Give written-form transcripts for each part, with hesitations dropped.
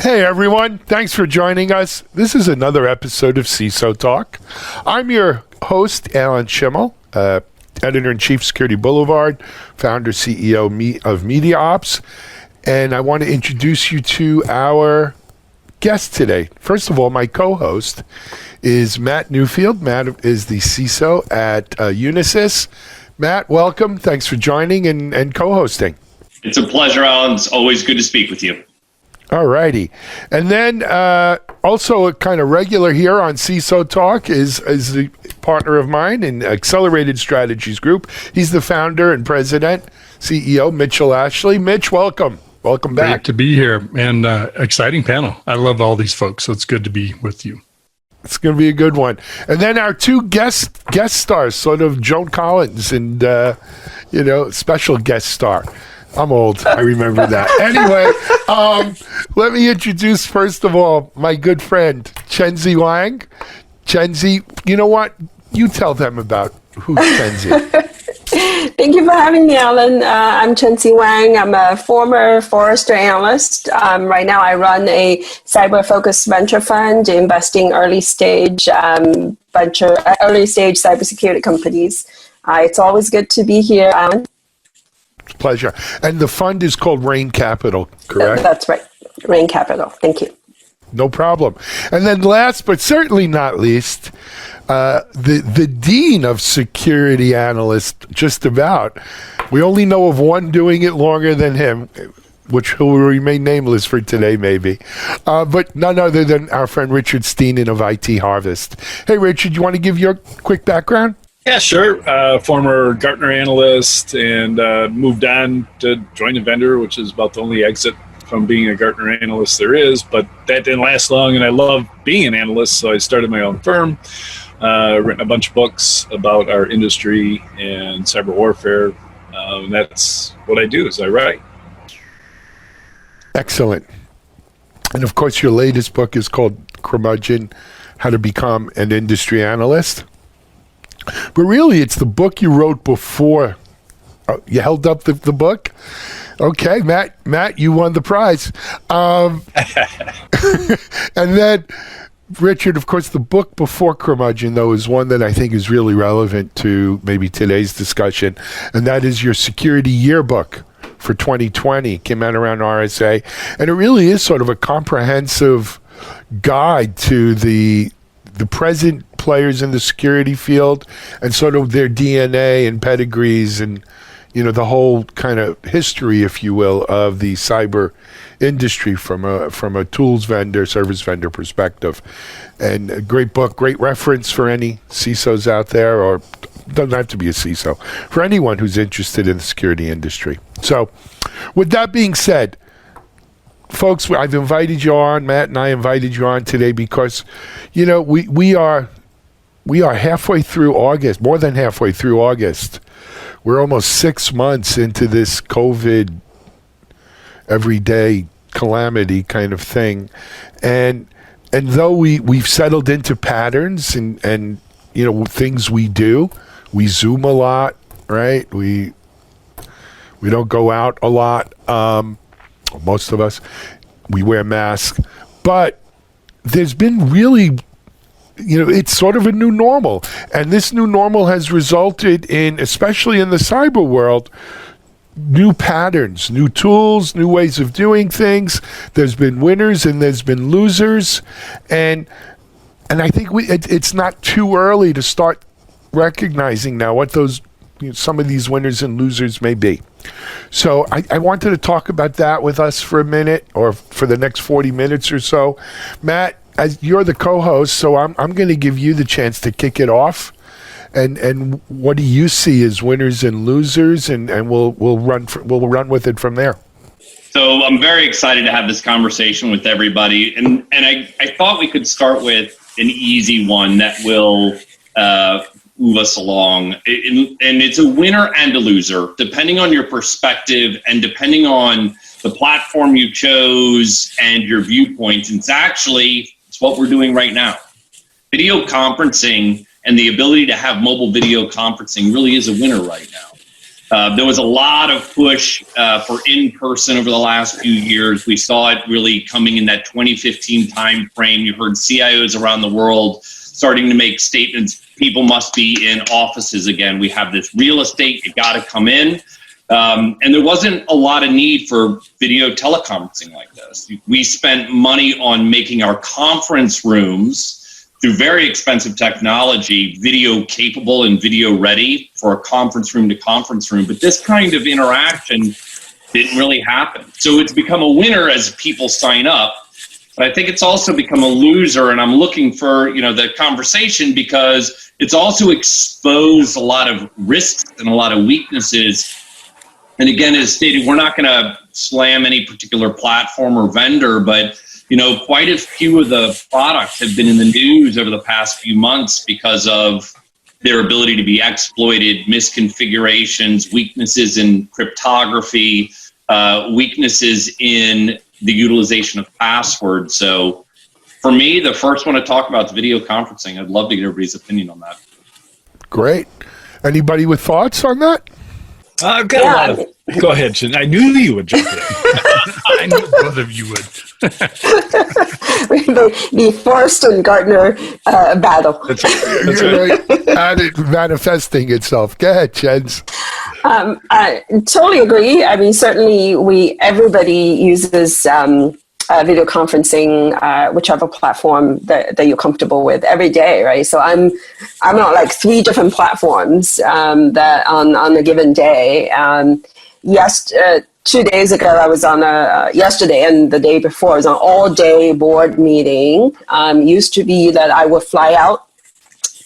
Hey everyone, thanks for joining us. This is another episode of CISO Talk. I'm your host, Alan Shimel, Editor-in-Chief, Security Boulevard, founder, CEO of Media Ops, and I want to introduce you to our guest today. First of all, my co-host is Matt Newfield. Matt is the CISO at Unisys. Matt, welcome. Thanks for joining and co-hosting. It's a pleasure, Alan. It's always good to speak with you. All righty. And then also a kind of regular here on CISO Talk is a partner of mine in Accelerated Strategies Group. He's the founder and president, CEO, Mitchell Ashley. Mitch, welcome. Welcome back. Great to be here, and exciting panel. I love all these folks, so it's good to be with you. It's going to be a good one. And then our two guest stars, sort of Joan Collins and, special guest star. I'm old. I remember that. Anyway, let me introduce, first of all, my good friend, Chenxi Wang. Chenxi, you know what? You tell them about who's Chenxi. Thank you for having me, Alan. I'm Chenxi Wang. I'm a former Forrester analyst. Right now, I run a cyber-focused venture fund investing early-stage cybersecurity companies. It's always good to be here, Alan. Pleasure. And the fund is called Rain Capital, correct? That's right. Rain Capital. Thank you. No problem. And then last, but certainly not least, the dean of security analysts, just about. We only know of one doing it longer than him, which will remain nameless for today, maybe. But none other than our friend Richard Stiennon of IT Harvest. Hey, Richard, you want to give your quick background? Yeah, sure. Former Gartner analyst and moved on to join a vendor, which is about the only exit from being a Gartner analyst there is. But that didn't last long, and I love being an analyst, so I started my own firm, written a bunch of books about our industry and cyber warfare. And that's what I do, is I write. Excellent. And of course, your latest book is called Curmudgeon, How to Become an Industry Analyst. But really, it's the book you wrote before. You held up the book? Okay, Matt, you won the prize. And then, Richard, of course, the book before Curmudgeon, though, is one that I think is really relevant to maybe today's discussion, and that is your Security Yearbook for 2020. Came out around RSA, and it really is sort of a comprehensive guide to the present players in the security field and sort of their DNA and pedigrees and, the whole kind of history, if you will, of the cyber industry from a tools vendor, service vendor perspective. And a great book, great reference for any CISOs out there, or doesn't have to be a CISO, for anyone who's interested in the security industry. So with that being said, folks, I've invited you on, Matt and I invited you on today because, we are halfway through August, more than halfway through August. We're almost 6 months into this COVID everyday calamity kind of thing. And though we've settled into patterns and things we do, we Zoom a lot, right? We don't go out a lot. Most of us, we wear masks, but there's been really, it's sort of a new normal. And this new normal has resulted in, especially in the cyber world, new patterns, new tools, new ways of doing things. There's been winners and there's been losers. And I think it's not too early to start recognizing now what those some of these winners and losers may be. So I wanted to talk about that with us for a minute, or for the next 40 minutes or so. Matt, as you're the co-host, so I'm going to give you the chance to kick it off. And what do you see as winners and losers, and we'll run with it from there. So I'm very excited to have this conversation with everybody, and I thought we could start with an easy one that will move us along. And it's a winner and a loser, depending on your perspective and depending on the platform you chose and your viewpoints. It's what we're doing right now. Video conferencing and the ability to have mobile video conferencing really is a winner right now. There was a lot of push for in-person over the last few years. We saw it really coming in that 2015 time frame. You heard CIOs around the world starting to make statements, people must be in offices again. We have this real estate, you got to come in. And there wasn't a lot of need for video teleconferencing like this. We spent money on making our conference rooms through very expensive technology, video capable and video ready for a conference room to conference room. But this kind of interaction didn't really happen. So it's become a winner as people sign up. But I think it's also become a loser, and I'm looking for, the conversation, because it's also exposed a lot of risks and a lot of weaknesses. And again, as stated, we're not going to slam any particular platform or vendor, but quite a few of the products have been in the news over the past few months because of their ability to be exploited, misconfigurations, weaknesses in cryptography, weaknesses in the utilization of passwords. So for me, the first one to talk about is video conferencing. I'd love to get everybody's opinion on that. Great. Anybody with thoughts on that? I've got a lot of... Go ahead, Chen. I knew you would jump in. I knew both of you would. the Forrest and Gartner battle. That's right. Manifesting itself. Go ahead, Chenxi. I totally agree. I mean, certainly everybody uses video conferencing, whichever platform that you're comfortable with every day, right? So I'm on like 3 different platforms that on a given day. Yes, 2 days ago I was on yesterday and the day before I was on an all-day board meeting. Used to be that I would fly out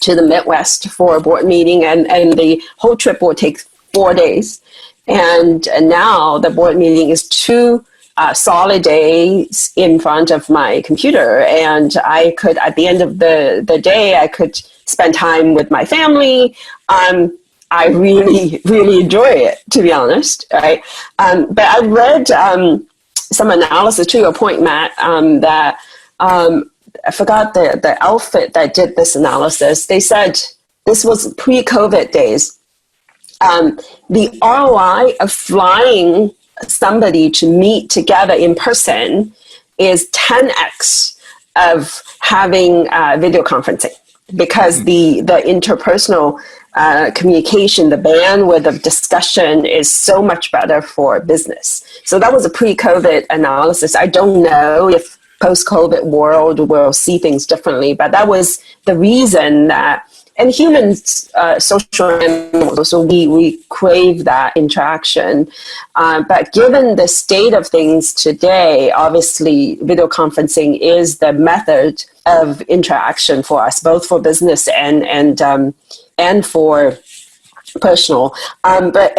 to the Midwest for a board meeting, and the whole trip would take 4 days. And now the board meeting is 2 solid days in front of my computer, and I could, at the end of the day, I could spend time with my family. I really, really enjoy it, to be honest, right? But I read some analysis, to your point, Matt, that I forgot the outfit that did this analysis. They said this was pre-COVID days. The ROI of flying somebody to meet together in person is 10x of having video conferencing, because the interpersonal communication, the bandwidth of discussion is so much better for business. So that was a pre-COVID analysis. I don't know if post-COVID world will see things differently, but that was the reason that, and humans, social animals, so we crave that interaction. But given the state of things today, obviously video conferencing is the method of interaction for us, both for business and for personal. But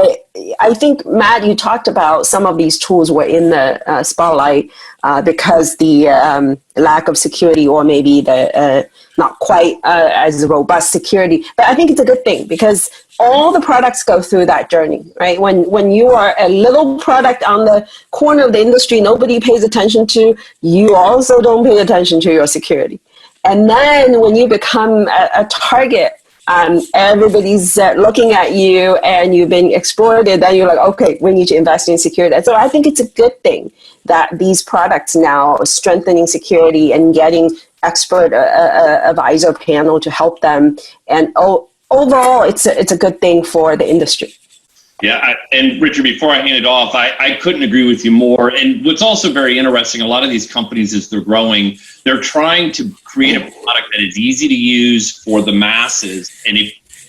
I think, Matt, you talked about some of these tools were in the spotlight because the lack of security, or maybe the not quite as robust security. But I think it's a good thing, because all the products go through that journey, right? When you are a little product on the corner of the industry nobody pays attention to, you also don't pay attention to your security. And then when you become a target, everybody's looking at you and you've been exploited, then you're like, okay, we need to invest in security. And so I think it's a good thing that these products now are strengthening security and getting expert advisor panel to help them. And overall, it's a good thing for the industry. Yeah, and Richard, before I hand it off, I couldn't agree with you more. And what's also very interesting, a lot of these companies, as they're growing, they're trying to create a product that is easy to use for the masses. And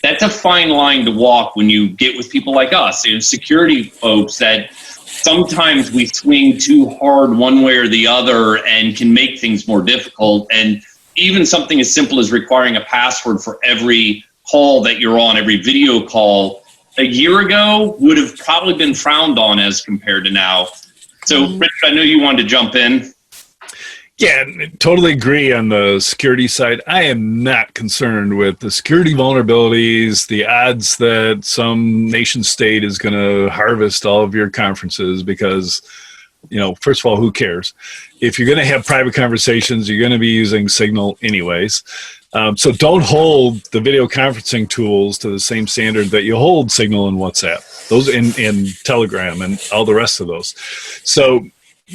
that's a fine line to walk when you get with people like us, security folks, that sometimes we swing too hard one way or the other and can make things more difficult. And even something as simple as requiring a password for every call that you're on, every video call, a year ago would have probably been frowned on as compared to now. So, Richard, I know you wanted to jump in. Yeah, totally agree on the security side. I am not concerned with the security vulnerabilities, the odds that some nation state is going to harvest all of your conferences, because, first of all, who cares? If you're going to have private conversations, you're going to be using Signal anyways. So don't hold the video conferencing tools to the same standard that you hold Signal and WhatsApp, those in Telegram and all the rest of those. So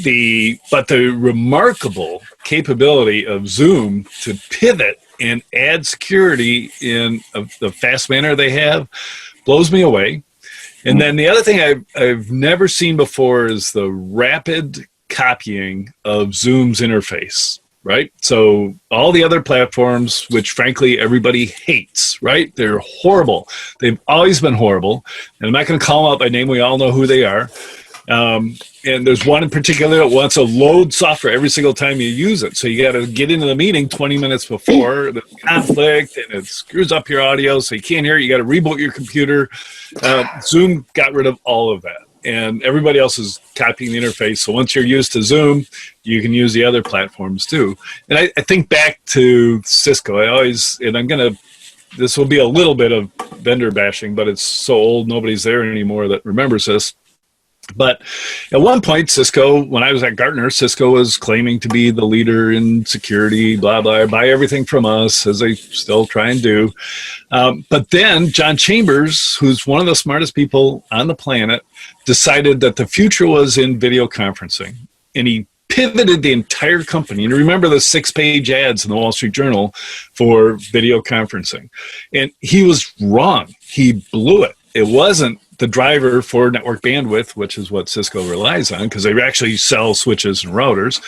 the remarkable capability of Zoom to pivot and add security in the fast manner they have blows me away. And then the other thing I've never seen before is the rapid copying of Zoom's interface, right? So all the other platforms, which frankly everybody hates, right? They're horrible. They've always been horrible. And I'm not going to call them out by name. We all know who they are. And there's one in particular that wants to load software every single time you use it. So you got to get into the meeting 20 minutes before the conflict, and it screws up your audio, so you can't hear it. You got to reboot your computer. Zoom got rid of all of that, and everybody else is copying the interface. So once you're used to Zoom, you can use the other platforms too. And I think back to Cisco. This will be a little bit of vendor bashing, but it's so old, nobody's there anymore that remembers this. But at one point, Cisco, when I was at Gartner, Cisco was claiming to be the leader in security, blah, blah, buy everything from us, as they still try and do. But then John Chambers, who's one of the smartest people on the planet, decided that the future was in video conferencing. And he pivoted the entire company. And remember the 6-page ads in the Wall Street Journal for video conferencing. And he was wrong. He blew it. It wasn't the driver for network bandwidth, which is what Cisco relies on, because they actually sell switches and routers.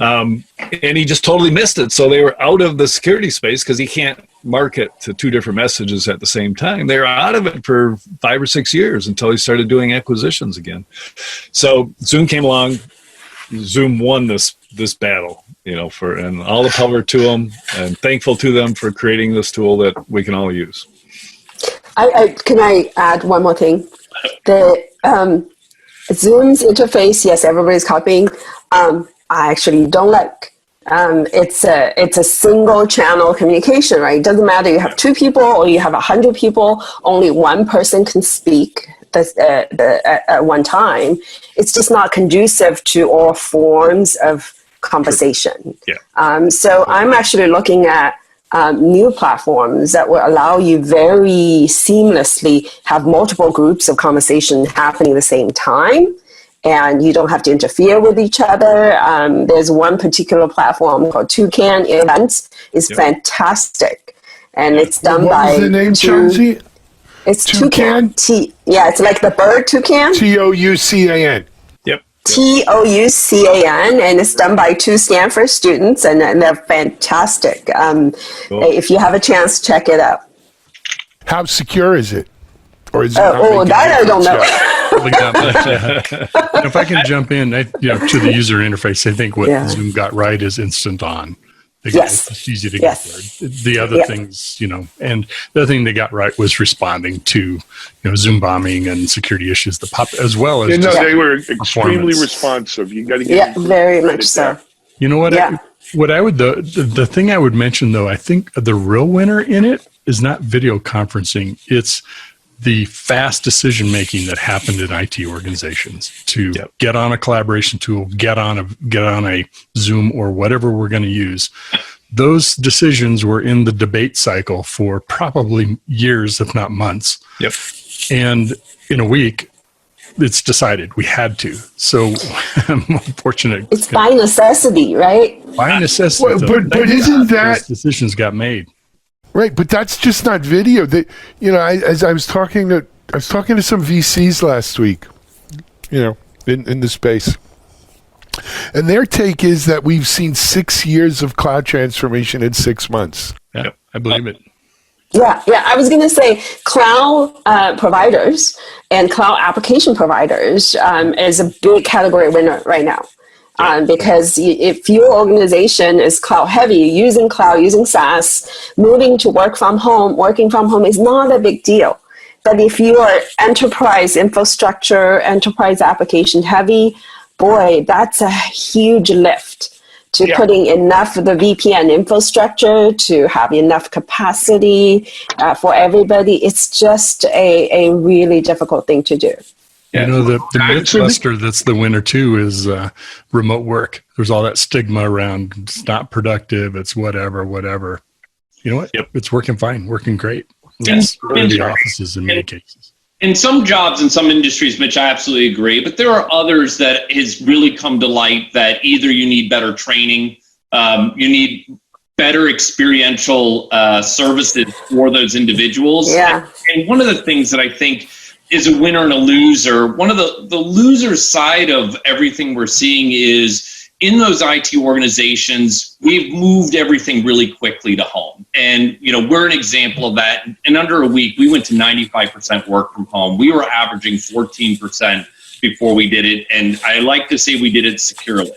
And he just totally missed it. So they were out of the security space because he can't market to two different messages at the same time. They were out of it for 5 or 6 years until he started doing acquisitions again. So Zoom came along. Zoom won this battle, and all the power to them, and thankful to them for creating this tool that we can all use. Can I add one more thing? The Zoom's interface, yes, everybody's copying. I actually don't like. It's a single channel communication, right? It doesn't matter you have 2 people or you have 100 people. Only one person can speak at one time. It's just not conducive to all forms of conversation. Yeah. So I'm actually looking at new platforms that will allow you very seamlessly have multiple groups of conversation happening at the same time, and you don't have to interfere with each other. There's one particular platform called Toucan Events. It's fantastic, and it's done by. What was the name, Chenxi? It's Toucan. It's like the bird toucan. Toucan. Toucan, and it's done by 2 Stanford students, and they're fantastic. Cool. If you have a chance, check it out. How secure is it? Or is it that I don't know. If I can jump in, to the user interface, I think what Zoom got right is instant on. It's easy to get there. The other things, and the other thing they got right was responding to, Zoom bombing and security issues that pop, as well as they were extremely responsive. You got to get very much so. You know what? The thing I would mention though, I think the real winner in it is not video conferencing. It's the fast decision making that happened in IT organizations to get on a collaboration tool, get on a Zoom or whatever we're going to use. Those decisions were in the debate cycle for probably years, if not months. Yep. And in a week, it's decided we had to. So I'm fortunate. It's by necessity, right? By necessity. But isn't that those decisions got made? Right, but that's just not video. I was talking to some VCs last week, in the space, and their take is that we've seen 6 years of cloud transformation in 6 months. Yeah, I believe it. Yeah. I was going to say cloud providers and cloud application providers is a big category winner right now. Because if your organization is cloud heavy, using cloud, using SaaS, moving to working from home is not a big deal. But if you are enterprise infrastructure, enterprise application heavy, boy, that's a huge lift to putting enough of the VPN infrastructure to have enough capacity for everybody. It's just a really difficult thing to do. The Mythbuster that's the winner too is remote work. There's all that stigma around it's not productive, it's whatever. you know what? Yep. It's working fine, working great. Yes. In the offices in many cases. In some jobs, in some industries, Mitch, I absolutely agree. But there are others that has really come to light that either you need better training, you need better experiential services for those individuals. Yeah. And one of the things that I think is a winner and a loser, one of the loser side of everything we're seeing is in those IT organizations, we've moved everything really quickly to home. And, we're an example of that. In under a week, we went to 95% work from home. We were averaging 14% before we did it. And I like to say we did it securely.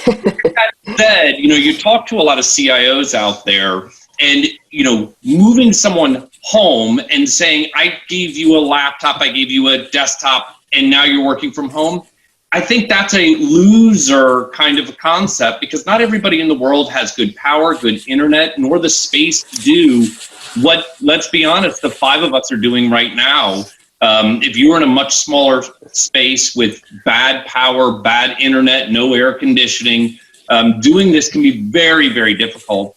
That said, you talk to a lot of CIOs out there and, moving someone home and saying, I gave you a laptop, I gave you a desktop, and now you're working from home. I think that's a loser kind of a concept because not everybody in the world has good power, good internet, nor the space to do what, let's be honest, the five of us are doing right now. If you were in a much smaller space with bad power, bad internet, no air conditioning, doing this can be very, very difficult.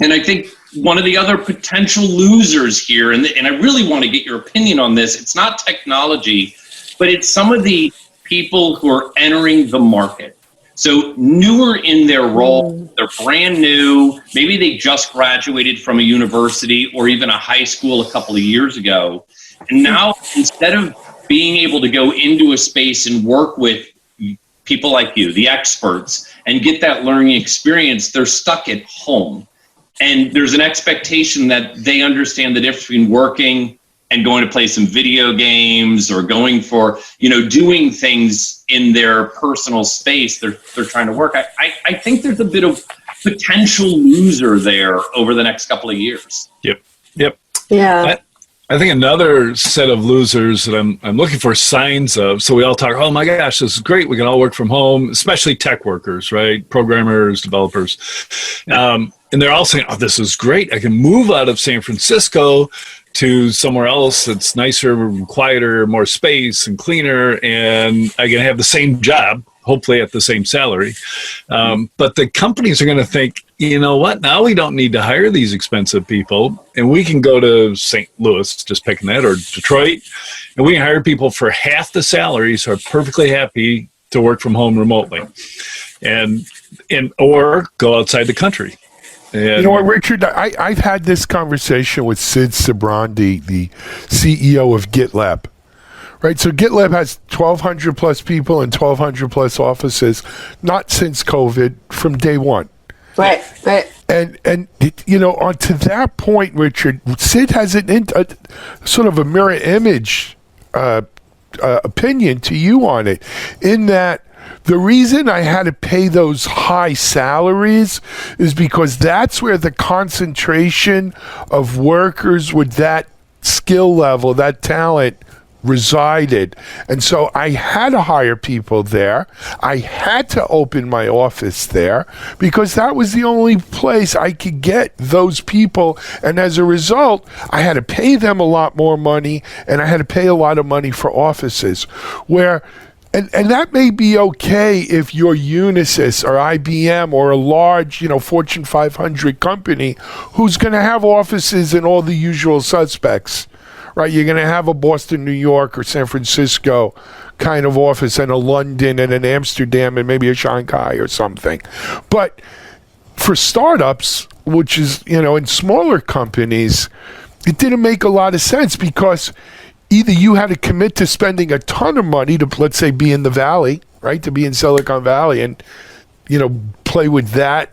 And I think one of the other potential losers here, and I really want to get your opinion on this, it's not technology, but it's some of the people who are entering the market. So newer in their role, they're brand new, maybe they just graduated from a university or even a high school a couple of years ago. And now instead of being able to go into a space and work with people like you, the experts, and get that learning experience, they're stuck at home. And there's an expectation that they understand the difference between working and going to play some video games or going for, doing things in their personal space. They're trying to work. I think there's a bit of potential loser there over the next couple of years. Yep. Yeah. I think another set of losers that I'm looking for signs of. So we all talk, oh my gosh, this is great. We can all work from home, especially tech workers, right? Programmers, developers. And they're all saying, oh, this is great. I can move out of San Francisco to somewhere else that's nicer, quieter, more space and cleaner, and I can have the same job, hopefully at the same salary. But the companies are going to think, you know what, now we don't need to hire these expensive people, and we can go to St. Louis, just picking that, or Detroit, and we can hire people for half the salaries who are perfectly happy to work from home remotely, and or go outside the country. And you know what, Richard? I've had this conversation with Sid Sibrandy, the CEO of GitLab. Right, so GitLab has 1,200 plus people and 1,200 plus offices, not since COVID, from day one. Right. And on to that point, Richard, Sid has a sort of a mirror image opinion to you on it, in that the reason I had to pay those high salaries is because that's where the concentration of workers with that skill level, that talent, resided. And so I had to hire people there. I had to open my office there because that was the only place I could get those people. And as a result, I had to pay them a lot more money, and I had to pay a lot of money for offices where. And that may be okay if you're Unisys or IBM or a large, Fortune 500 company who's going to have offices in all the usual suspects, right? You're going to have a Boston, New York, or San Francisco kind of office, and a London and an Amsterdam and maybe a Shanghai or something. But for startups, which is, in smaller companies, it didn't make a lot of sense because either you had to commit to spending a ton of money to, let's say, be in the Valley, right, to be in Silicon Valley and, play with that,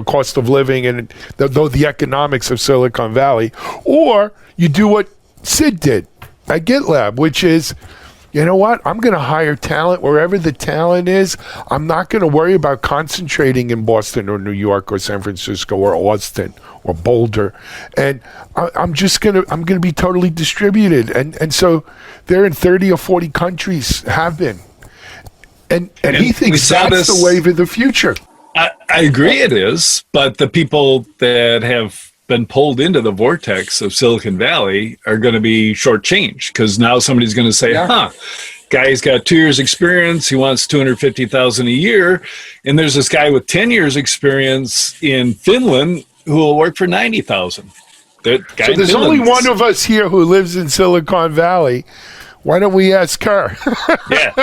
cost of living and the economics of Silicon Valley, or you do what Sid did at GitLab, which is, you know what, I'm going to hire talent wherever the talent is. I'm not going to worry about concentrating in Boston or New York or San Francisco or Austin or Boulder, and I'm going to be totally distributed, and so they're in 30 or 40 countries, have been, and he thinks that's the wave of the future. I agree it is, but the people that have been pulled into the vortex of Silicon Valley are going to be shortchanged because now somebody's going to say, guy's got 2 years experience. He wants $250,000 a year. And there's this guy with 10 years experience in Finland who will work for $90,000. So there's only one of us here who lives in Silicon Valley. Why don't we ask her? Yeah.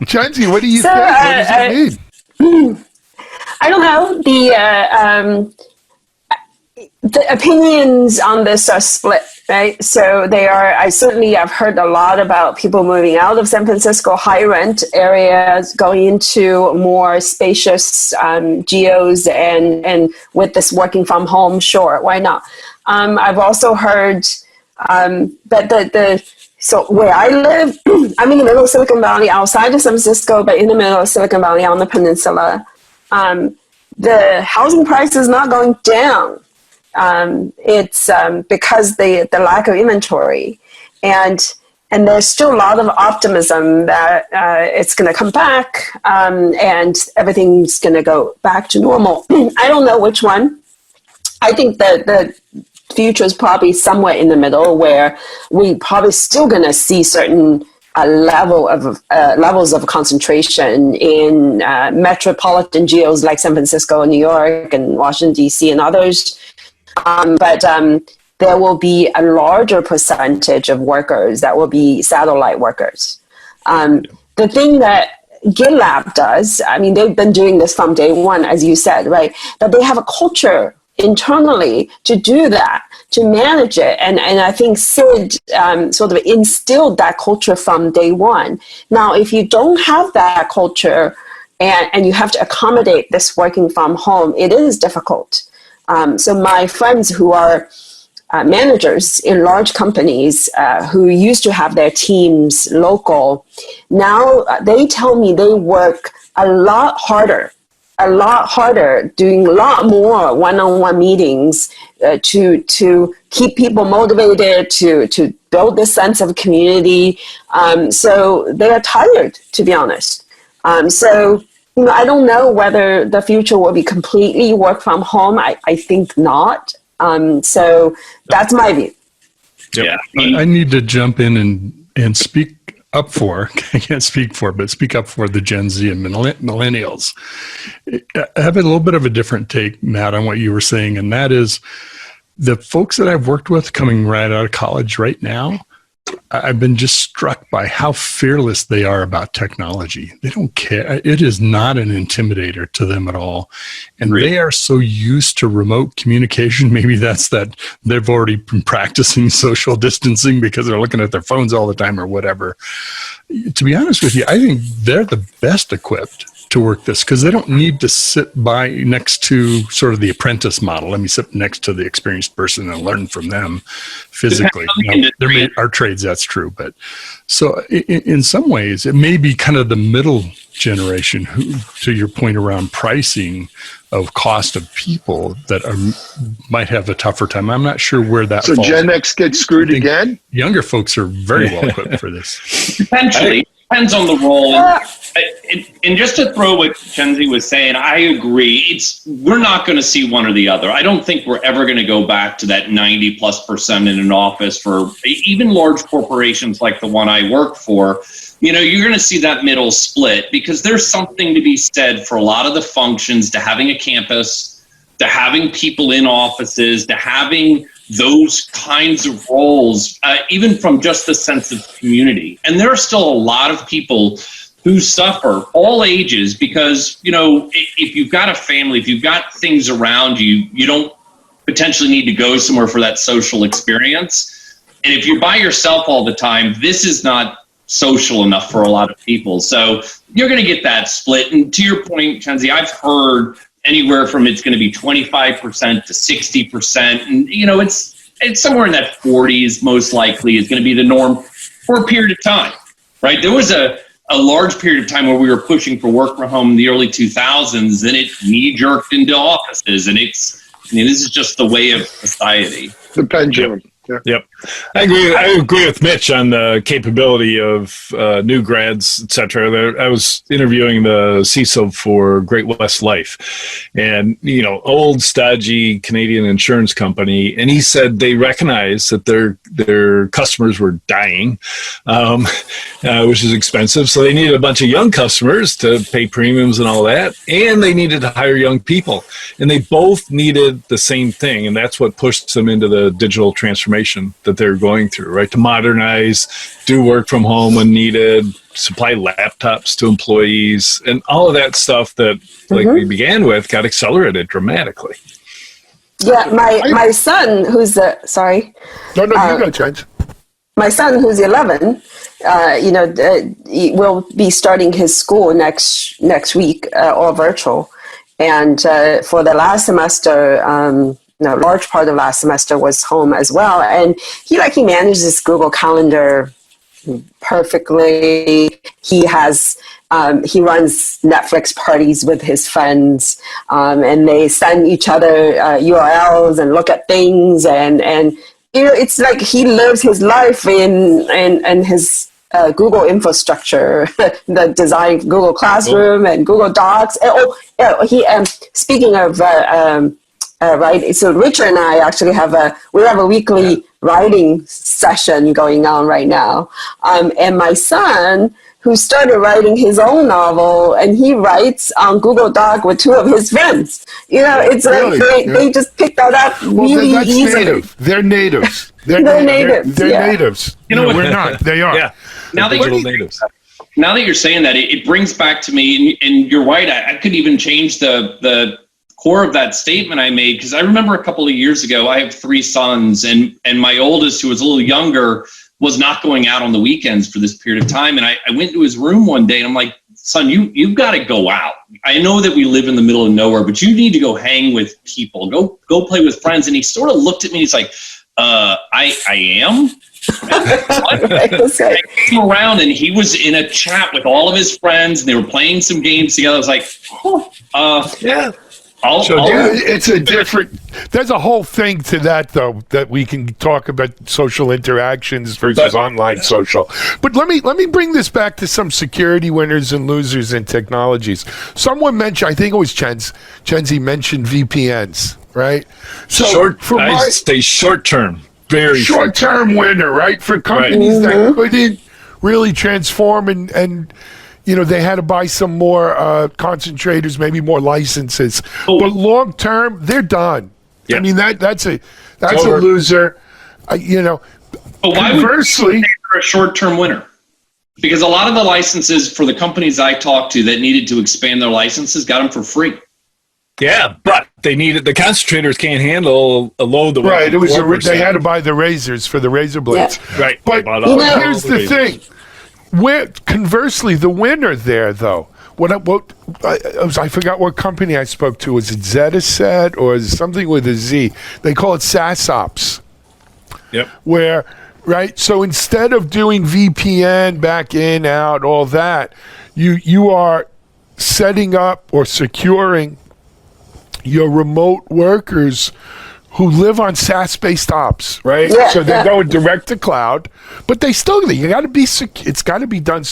Chenxi, what do you think? What does it mean? I don't know. The opinions on this are split, right? So I certainly have heard a lot about people moving out of San Francisco high rent areas, going into more spacious geos, and with this working from home, sure, why not? I've also heard that so where I live, I'm in the middle of Silicon Valley, outside of San Francisco, but in the middle of Silicon Valley on the peninsula. The housing price is not going down. It's because the lack of inventory, and there's still a lot of optimism that it's going to come back, and everything's going to go back to normal. I don't know which one. I think that the future is probably somewhere in the middle, where we probably still going to see certain levels of concentration in metropolitan geos like San Francisco and New York and Washington, D.C. and others. But there will be a larger percentage of workers that will be satellite workers. The thing that GitLab does, I mean, they've been doing this from day one, as you said, right? But they have a culture internally to do that, to manage it. And I think Sid sort of instilled that culture from day one. Now, if you don't have that culture and you have to accommodate this working from home, it is difficult. So my friends who are managers in large companies who used to have their teams local, now they tell me they work a lot harder, doing a lot more one-on-one meetings to keep people motivated, to build this sense of community. So they are tired, to be honest. So I don't know whether the future will be completely work from home. I think not. So that's my view. Yeah. I need to jump in and speak up for, I can't speak for, but speak up for the Gen Z and millennials. I have a little bit of a different take, Matt, on what you were saying, and that is the folks that I've worked with coming right out of college right now, I've been just struck by how fearless they are about technology. They don't care. It is not an intimidator to them at all. And they are so used to remote communication. Maybe that's that they've already been practicing social distancing because they're looking at their phones all the time or whatever. To be honest with you, I think they're the best equipped to work this because they don't need to sit by next to sort of the apprentice model. Let me sit next to the experienced person and learn from them physically. There are trades, that's true. But so in some ways, it may be kind of the middle generation who, to your point around pricing of cost of people that might have a tougher time. I'm not sure where that falls. So Gen X gets screwed again? Younger folks are very well equipped for this. Potentially. Depends on the role. And just to throw what Chenxi was saying, I agree. We're not going to see one or the other. I don't think we're ever going to go back to that 90+% in an office for even large corporations like the one I work for. You're going to see that middle split because there's something to be said for a lot of the functions, to having a campus, to having people in offices, to having those kinds of roles, even from just the sense of community. And there are still a lot of people who suffer, all ages, because, if you've got a family, if you've got things around you, you don't potentially need to go somewhere for that social experience. And if you're by yourself all the time, this is not social enough for a lot of people. So you're going to get that split. And to your point, Chenxi, I've heard anywhere from it's going to be 25% to 60%. And, it's somewhere in that 40s most likely is going to be the norm for a period of time, right? There was a large period of time where we were pushing for work from home in the early 2000s, and it knee-jerked into offices. And this is just the way of society. The pendulum. Yep. I agree with Mitch on the capability of new grads, et cetera. I was interviewing the CISO for Great West Life, and old stodgy Canadian insurance company, and he said they recognized that their customers were dying, which is expensive. So they needed a bunch of young customers to pay premiums and all that, and they needed to hire young people, and they both needed the same thing, and that's what pushed them into the digital transformation that they're going through, right? To modernize, do work from home when needed, supply laptops to employees, and all of that stuff that, like we began with, got accelerated dramatically. Yeah, my son, who's sorry. No, you go, Chenxi. My son, who's 11, he will be starting his school next week, all virtual, and for the last semester. Large part of last semester was home as well, and he manages Google Calendar perfectly. He has he runs Netflix parties with his friends, and they send each other URLs and look at things, and it's like he lives his life in his Google infrastructure, the design Google Classroom and Google Docs. Speaking of. Right. So Richard and I actually have a weekly writing session going on right now. And my son, who started writing his own novel, and he writes on Google Doc with two of his friends. It's really? They just picked that up really easily. Native. They're natives. They're natives. They're natives. We're not. They are. Yeah. Now that natives. Now that you're saying that, it brings back to me, and you're right. I could even change the core of that statement I made, because I remember a couple of years ago, I have 3 sons, and my oldest, who was a little younger, was not going out on the weekends for this period of time. And I went to his room one day, and I'm like, son, you've got to go out. I know that we live in the middle of nowhere, but you need to go hang with people, go play with friends. And he sort of looked at me, and he's like, I am? I came around, and he was in a chat with all of his friends, and they were playing some games together. I was like, yeah. It's a different. There's a whole thing to that, though, that we can talk about social interactions versus online social. But let me bring this back to some security winners and losers in technologies. Someone mentioned, I think it was Chenxi mentioned VPNs, right? So I say short term, very short term winner, right? For companies that couldn't really transform and they had to buy some more concentrators, maybe more licenses. But long term, they're done. Yeah. I mean, that's a loser. But why conversely, they're a short term winner? Because a lot of the licenses for the companies I talked to that needed to expand their licenses got them for free. Yeah, but they needed the concentrators can't handle a load. Right, they had to buy the razors for the razor blades. Yeah. Right, but here's the thing. Conversely, the winner there, though, I forgot what company I spoke to. Was it Zetaset or something with a Z? They call it SaaSops. Yep. So instead of doing VPN, back in, out, all that, you are setting up or securing your remote workers who live on SaaS-based ops, right? Yeah, so they're going direct to cloud, but you got to be it's got to be done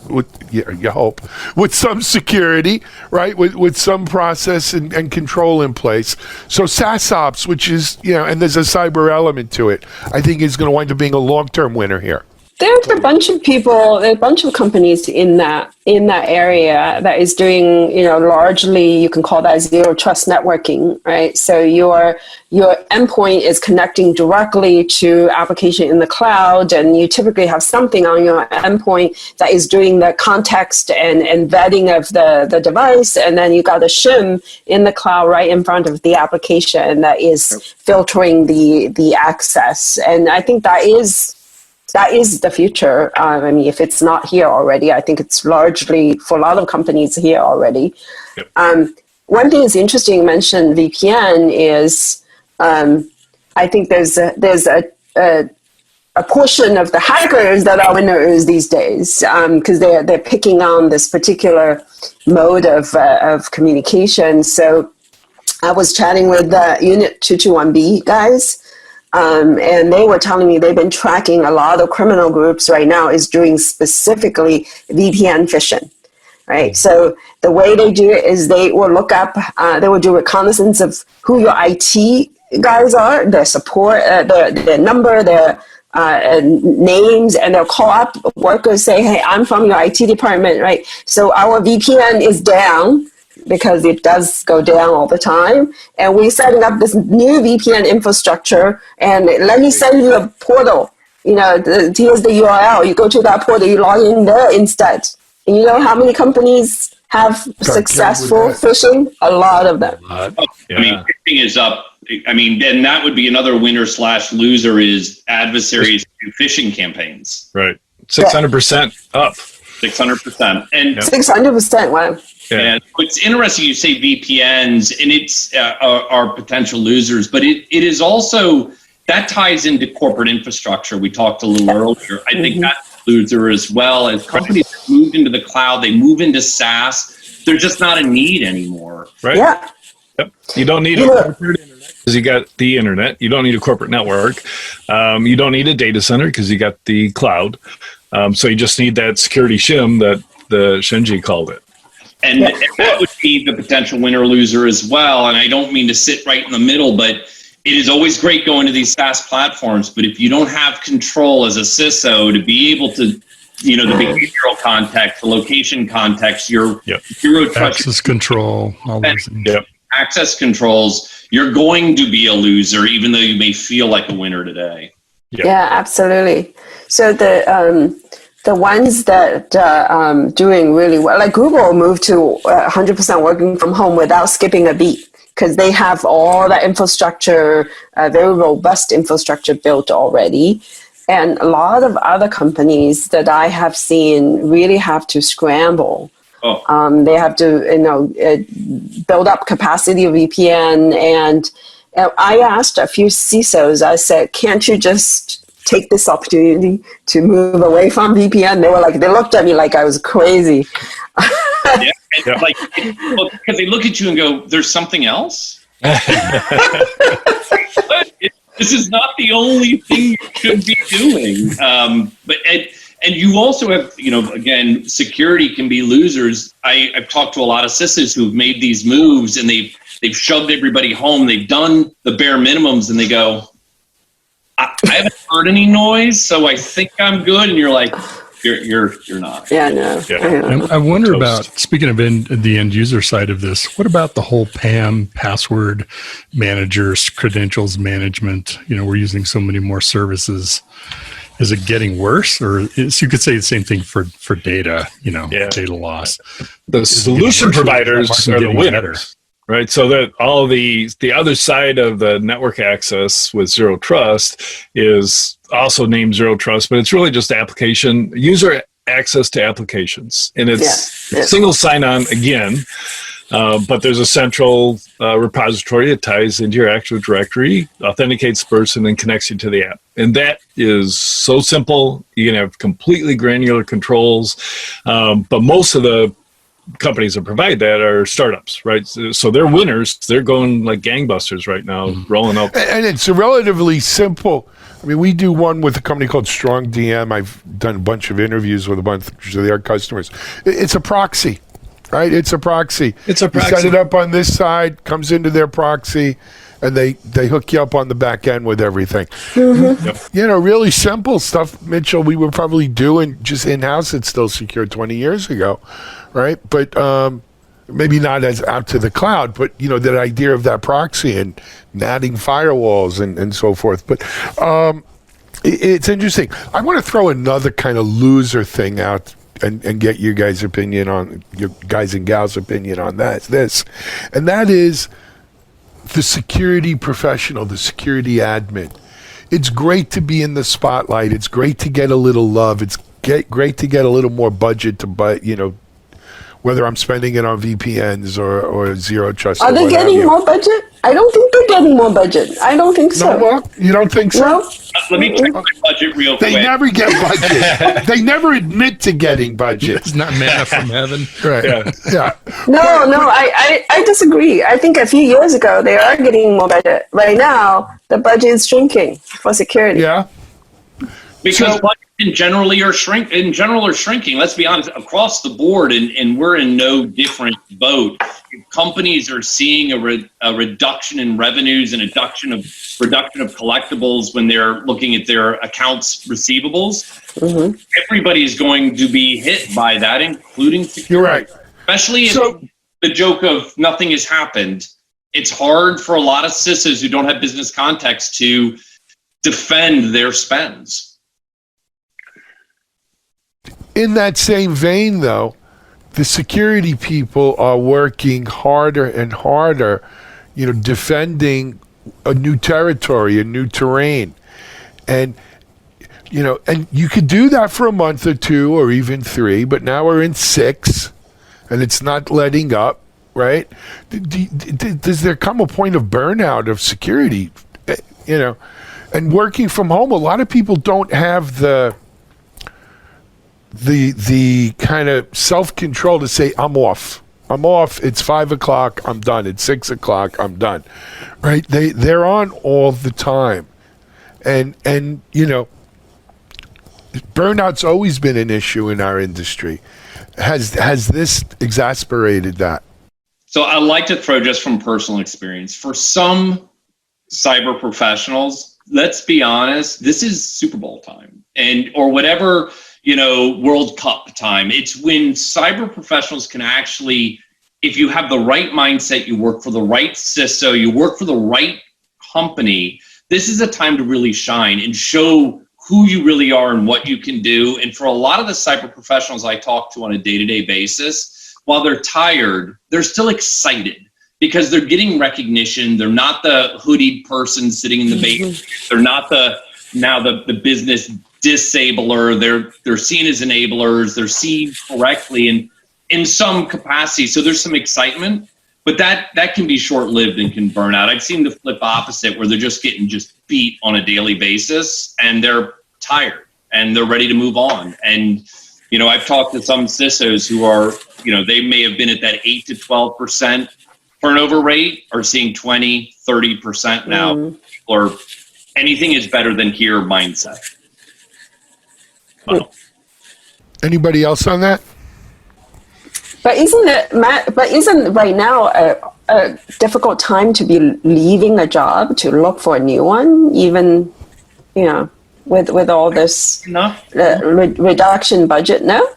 with, you hope, with some security, right? With some process and control in place. So SaaS ops, which is, and there's a cyber element to it, I think is going to wind up being a long-term winner here. There's a bunch of people, a bunch of companies in that area that is doing, largely, you can call that zero trust networking, right? So your endpoint is connecting directly to application in the cloud, and you typically have something on your endpoint that is doing the context and vetting of the device, and then you got a shim in the cloud right in front of the application that is filtering the access. And I think that is the future. I mean, if it's not here already, I think it's largely, for a lot of companies, here already. Yep. One thing that's interesting, you mentioned VPN, is I think there's a portion of the hackers that are winners these days, because they're picking on this particular mode of communication. So I was chatting with the Unit 221B guys, And they were telling me they've been tracking a lot of criminal groups right now is doing specifically VPN phishing. Right. So the way they do it is they will look up, they will do reconnaissance of who your IT guys are, their support, their number, their names, and they'll call up workers, say, hey, I'm from your IT department. Right. So our VPN is down because it does go down all the time. And we're setting up this new VPN infrastructure. And let me send you a portal. You know, here's the URL. You go to that portal, you log in there instead. And you know how many companies have successful phishing? A lot of them. I mean, phishing is up. I mean, then that would be another winner/loser is adversaries to phishing campaigns. Right. 600% up. 600%. And 600%. Wow. Yeah. And it's interesting you say VPNs, and it's are potential losers, but it is also, that ties into corporate infrastructure. We talked a little earlier. I think that's loser as well. As companies move into the cloud, they move into SaaS, there's just not a need anymore. Right? Yeah. Yep. You don't need a corporate internet because you got the internet. You don't need a corporate network. You don't need a data center because you got the cloud. So you just need that security shim that the Chenxi called it. And that would be the potential winner or loser as well. And I don't mean to sit right in the middle, but it is always great going to these SaaS platforms. But if you don't have control as a CISO to be able to, you know, the behavioral context, the location context, your zero trust, access control, all those things. Access controls, you're going to be a loser, even though you may feel like a winner today. Yeah, absolutely. So the ones that doing really well, like Google moved to 100% working from home without skipping a beat because they have all that infrastructure, very robust infrastructure built already. And a lot of other companies that I have seen really have to scramble. They have to, build up capacity of VPN. And I asked a few CISOs, I said, can't you just take this opportunity to move away from VPN? They looked at me like I was crazy. Like, because they look at you and go, there's something else? This is not the only thing you should be doing. And you also have, again, security can be losers. I've talked to a lot of CISOs who've made these moves and they've shoved everybody home. They've done the bare minimums and they go, I haven't heard any noise, so I think I'm good. And you're like, you're not. Yeah, no. Yeah. I wonder about, speaking of the end user side of this, what about the whole PAM, password managers, credentials management? We're using so many more services. Is it getting worse? Or you could say the same thing for data, data loss. The solution providers are the winners. Right, so that all the other side of the network access with Zero Trust is also named Zero Trust, but it's really just user access to applications, and it's single sign-on again. But there's a central repository that ties into your Active Directory, authenticates the person, and connects you to the app. And that is so simple. You can have completely granular controls, but most of the companies that provide that are startups, right? So they're winners. They're going like gangbusters right now, rolling out. And it's a relatively simple. I mean, we do one with a company called Strong DM. I've done a bunch of interviews with a bunch of their customers. It's a proxy, right? It's a proxy. You set it up on this side, comes into their proxy, and they hook you up on the back end with everything. Really simple stuff, Mitchell, we were probably doing just in-house at Still Secure 20 years ago, right? But maybe not as out to the cloud, but, that idea of that proxy and adding firewalls and so forth. But it's interesting. I want to throw another kind of loser thing out and get your guys' opinion on, your guys and gals' opinion on this. And that is the security professional, the security admin. It's great to be in the spotlight. It's great to get a little love. It's great to get a little more budget to buy, whether I'm spending it on VPNs or Zero Trust. Are they getting more budget? I don't think they're getting more budget. I don't think so. No, well, you don't think so? No. Let me check my budget real quick. They never get budget. They never admit to getting budget. It's not manna from heaven. Right. Yeah. No, I disagree. I think a few years ago, they are getting more budget. Right now, the budget is shrinking for security. Yeah. Because So- budgets in general are shrinking. Let's be honest, across the board, and we're in no different boat. Companies are seeing a reduction in revenues and a reduction of collectibles when they're looking at their accounts receivables. Mm-hmm. Everybody's going to be hit by that, including security. You're right. Especially if the joke of nothing has happened. It's hard for a lot of CISOs who don't have business context to defend their spends. In that same vein, though, the security people are working harder and harder, defending a new territory, a new terrain. And, and you could do that for a month or two or even 3, but now we're in 6 and it's not letting up, right? Does there come a point of burnout of security, and working from home? A lot of people don't have the kind of self-control to say, I'm off, it's 5 o'clock, I'm done, it's 6 o'clock, I'm done, right? They're on all the time. And burnout's always been an issue in our industry. Has this exacerbated that? So I like to throw just from personal experience. For some cyber professionals, let's be honest, this is Super Bowl time or whatever, World Cup time. It's when cyber professionals can actually, if you have the right mindset, you work for the right CISO, you work for the right company, this is a time to really shine and show who you really are and what you can do. And for a lot of the cyber professionals I talk to on a day-to-day basis, while they're tired, they're still excited because they're getting recognition. They're not the hoodied person sitting in the basement. They're not the business disabler. They're seen as enablers. They're seen correctly and in some capacity. So there's some excitement, but that can be short-lived and can burn out. I've seen the flip opposite where they're just getting beat on a daily basis and they're tired and they're ready to move on. And, I've talked to some CISOs who are, they may have been at that 8 to 12% turnover rate or seeing 20, 30% now. Or anything is better than here mindset. Wow. Anybody else on that? But isn't right now a difficult time to be leaving a job to look for a new one, even, with all this reduction budget? No?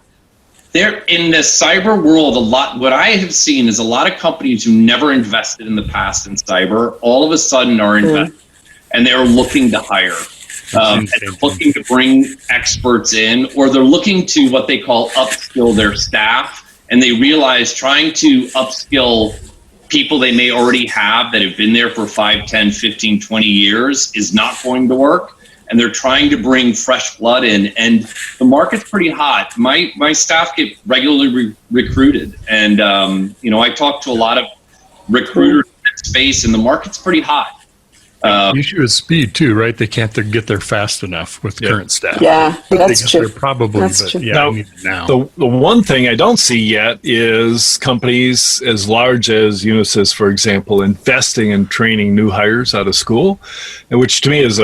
There in the cyber world, what I have seen is a lot of companies who never invested in the past in cyber, all of a sudden are investing and they're looking to hire. And they're looking to bring experts in, or they're looking to what they call upskill their staff. And they realize trying to upskill people they may already have that have been there for 5, 10, 15, 20 years is not going to work. And they're trying to bring fresh blood in. And the market's pretty hot. My staff get regularly recruited. And, I talk to a lot of recruiters in that space, and the market's pretty hot. The issue is speed too, right? They can't get there fast enough with current staff. Yeah, that's true. Probably, that's true. Yeah, now. The one thing I don't see yet is companies as large as Unisys, for example, investing in training new hires out of school, and which to me is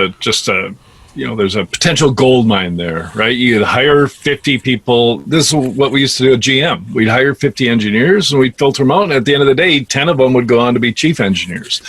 there's a potential gold mine there, right? You'd hire 50 people. This is what we used to do at GM. We'd hire 50 engineers and we'd filter them out. And at the end of the day, 10 of them would go on to be chief engineers.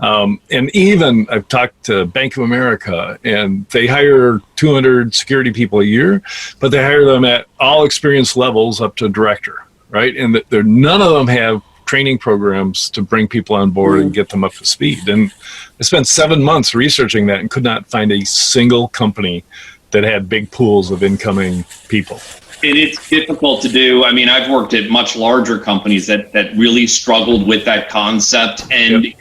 And even I've talked to Bank of America, and they hire 200 security people a year, but they hire them at all experience levels up to director, right? And none of them have training programs to bring people on board and get them up to speed. And I spent 7 months researching that and could not find a single company that had big pools of incoming people. And it's difficult to do. I mean, I've worked at much larger companies that really struggled with that concept. And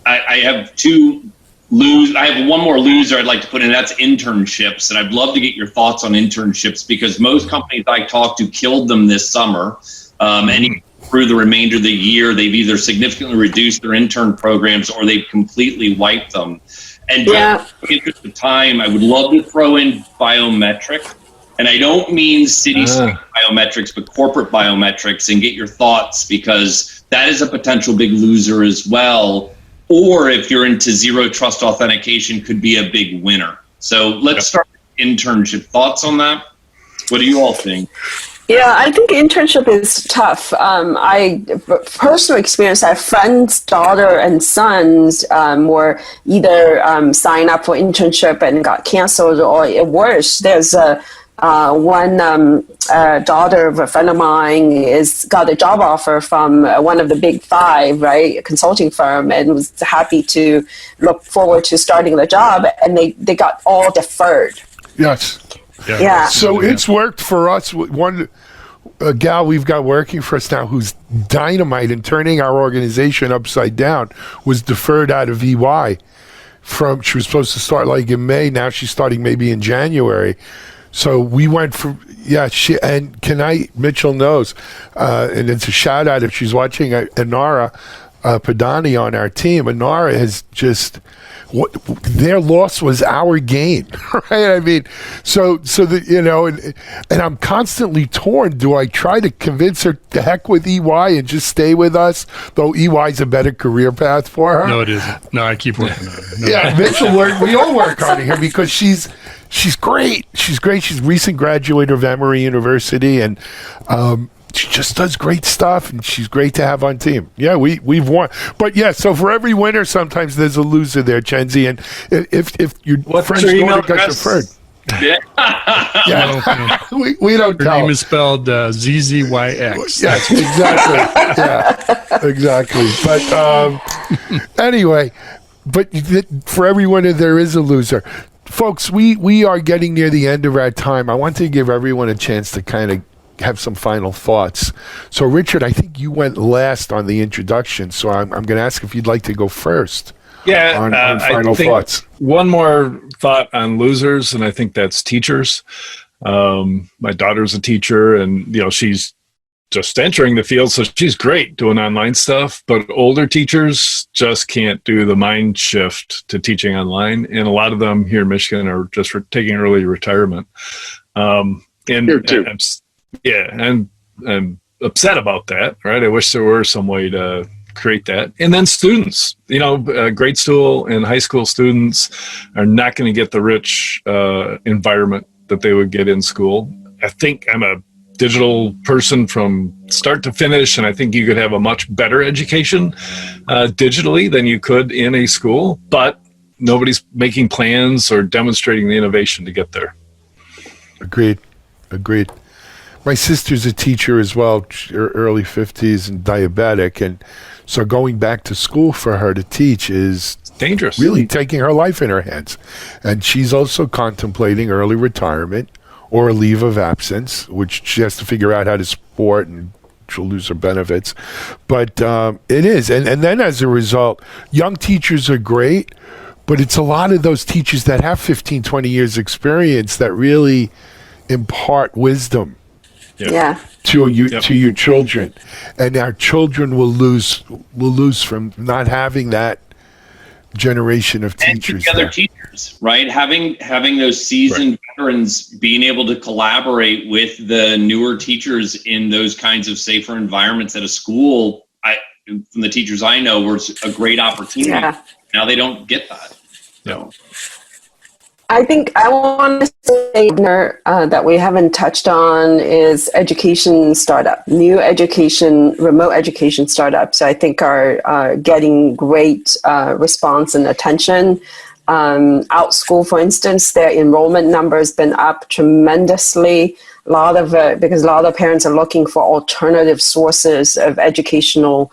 I have I have one more loser I'd like to put in, that's internships. And I'd love to get your thoughts on internships, because most companies I talked to killed them this summer. And through the remainder of the year, they've either significantly reduced their intern programs or they've completely wiped them. And in the interest of time, I would love to throw in biometric. And I don't mean city-state biometrics, but corporate biometrics, and get your thoughts, because that is a potential big loser as well. or if you're into zero trust authentication, could be a big winner. So let's start with internship. Thoughts on that? What do you all think? Yeah, I think internship is tough. I personal experience, I have friends' daughter and sons were either sign up for internship and got canceled, or worse. There's one daughter of a friend of mine got a job offer from one of the big five, right, a consulting firm, and was happy to look forward to starting the job, and they got all deferred. Yes. Yeah. So it's worked for us. A gal we've got working for us now who's dynamite in turning our organization upside down was deferred out of EY. She was supposed to start like in May. Now she's starting maybe in January. So we went from, Mitchell knows, and it's a shout out if she's watching, Inara Padani on our team. Inara has just, their loss was our gain, right? I mean, so and I'm constantly torn. Do I try to convince her to heck with EY and just stay with us, though EY's a better career path for her? No, it isn't. No, I keep working on it. No. Yeah, Mitchell, we all work on her because she's great. She's great. She's a recent graduate of Emory University, and she just does great stuff, and she's great to have on team. Yeah, we've won. But yeah, so for every winner, sometimes there's a loser there, Chenxi. And if your friend's daughter got deferred. Yeah. we don't Her tell. name is spelled ZZYX. Yes, exactly. Yeah, exactly. But anyway, for every winner, there is a loser. Folks, we are getting near the end of our time. I want to give everyone a chance to kind of have some final thoughts. So, Richard, I think you went last on the introduction, so I'm going to ask if you'd like to go first. Yeah, on final thoughts. One more thought on losers, and I think that's teachers. My daughter's a teacher, and she's just entering the field, so she's great doing online stuff. But older teachers just can't do the mind shift to teaching online, and a lot of them here in Michigan are just taking early retirement. And Here too. I'm upset about that. Right? I wish there were some way to create that. And then students, grade school and high school students are not going to get the rich environment that they would get in school. I think I'm a digital person from start to finish, and I think you could have a much better education digitally than you could in a school, but nobody's making plans or demonstrating the innovation to get there. Agreed. My sister's a teacher as well, early 50s and diabetic, and so going back to school for her to teach is dangerous. Really taking her life in her hands. And she's also contemplating early retirement or a leave of absence, which she has to figure out how to support, and she'll lose her benefits. But it is. And then as a result, young teachers are great, but it's a lot of those teachers that have 15, 20 years experience that really impart wisdom to your children. And our children will lose from not having that generation of teachers. And other teachers, right? Having those seasoned veterans being able to collaborate with the newer teachers in those kinds of safer environments at a school, from the teachers I know, was a great opportunity. Yeah. Now they don't get that. So. I think I want to say that we haven't touched on is education startup. New education, remote education startups, I think are getting great response and attention. OutSchool, for instance, their enrollment number has been up tremendously. Because a lot of parents are looking for alternative sources of educational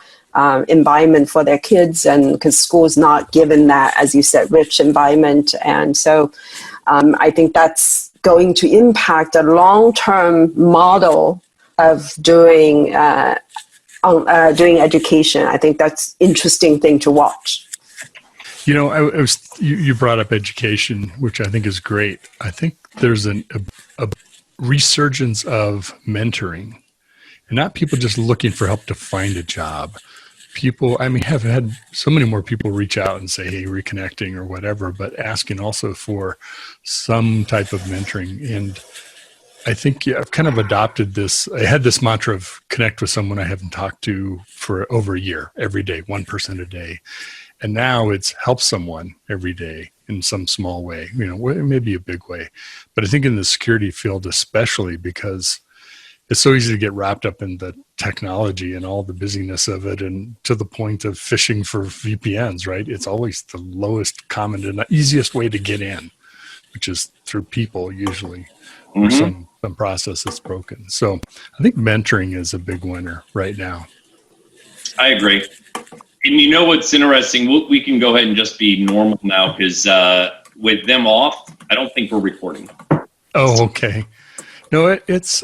environment for their kids, and because school is not given that, as you said, rich environment. And so I think that's going to impact a long-term model of doing education. I think that's interesting thing to watch. You brought up education, which I think is great. I think there's a resurgence of mentoring, and not people just looking for help to find a job. People, have had so many more people reach out and say, hey, reconnecting or whatever, but asking also for some type of mentoring. And I think I've kind of adopted this. I had this mantra of connect with someone I haven't talked to for over a year, every day, one person a day. And now it's help someone every day in some small way, maybe a big way. But I think in the security field, especially because it's so easy to get wrapped up in the technology and all the busyness of it, and to the point of phishing for VPNs, right? It's always the lowest common and the easiest way to get in, which is through people usually, or some process that's broken. So I think mentoring is a big winner right now. I agree. And you know what's interesting? We can go ahead and just be normal now, because with them off, I don't think we're recording. Oh, okay. No, it's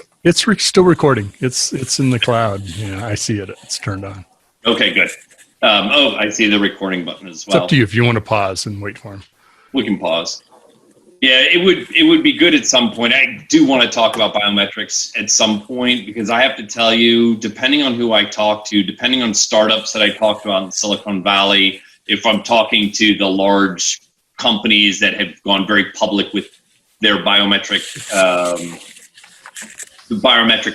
still recording. It's in the cloud. Yeah, I see it. It's turned on. Okay, good. I see the recording button as well. It's up to you if you want to pause and wait for him. We can pause. Yeah, it would be good at some point. I do want to talk about biometrics at some point, because I have to tell you, depending on who I talk to, depending on startups that I talk about in Silicon Valley, if I'm talking to the large companies that have gone very public with their biometric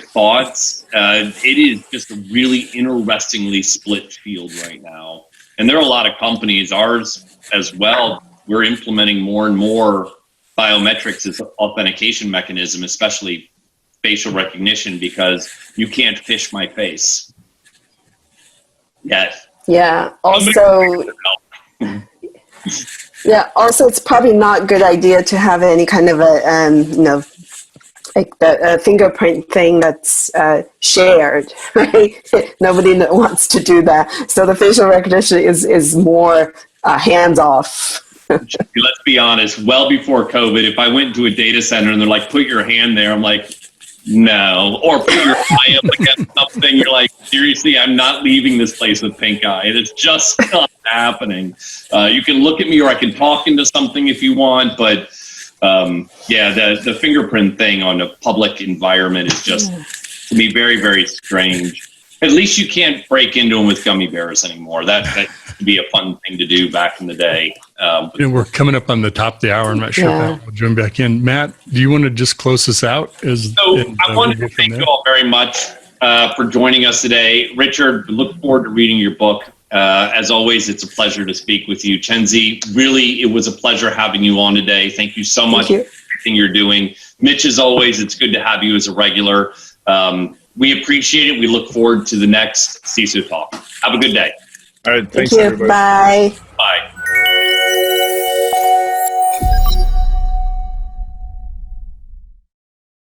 thoughts, it is just a really interestingly split field right now. And there are a lot of companies, ours as well, we're implementing more and more biometrics as an authentication mechanism, especially facial recognition, because you can't phish my face. Yes. Yeah. Also, it's probably not a good idea to have any kind of a, like the fingerprint thing that's shared, right? Nobody wants to do that. So the facial recognition is more hands off. Let's be honest, well before COVID, if I went into a data center and they're like, put your hand there, I'm like, no. Or put your eye up against something, you're like, seriously, I'm not leaving this place with pink eye. It's just not happening. You can look at me, or I can talk into something if you want, but the fingerprint thing on a public environment is just, to me, very, very strange. At least you can't break into them with gummy bears anymore. That could be a fun thing to do back in the day. We're coming up on the top of the hour. I'm not sure if Matt will join back in. Matt, do you want to just close us out? I wanted to thank you all very much for joining us today. Richard, look forward to reading your book. As always, it's a pleasure to speak with you. Chenxi, really, it was a pleasure having you on today. Thank you so much for everything you're doing. Mitch, as always, it's good to have you as a regular. We appreciate it. We look forward to the next CISO talk. Have a good day. All right. Thanks, Thank you. everybody. Bye. Bye.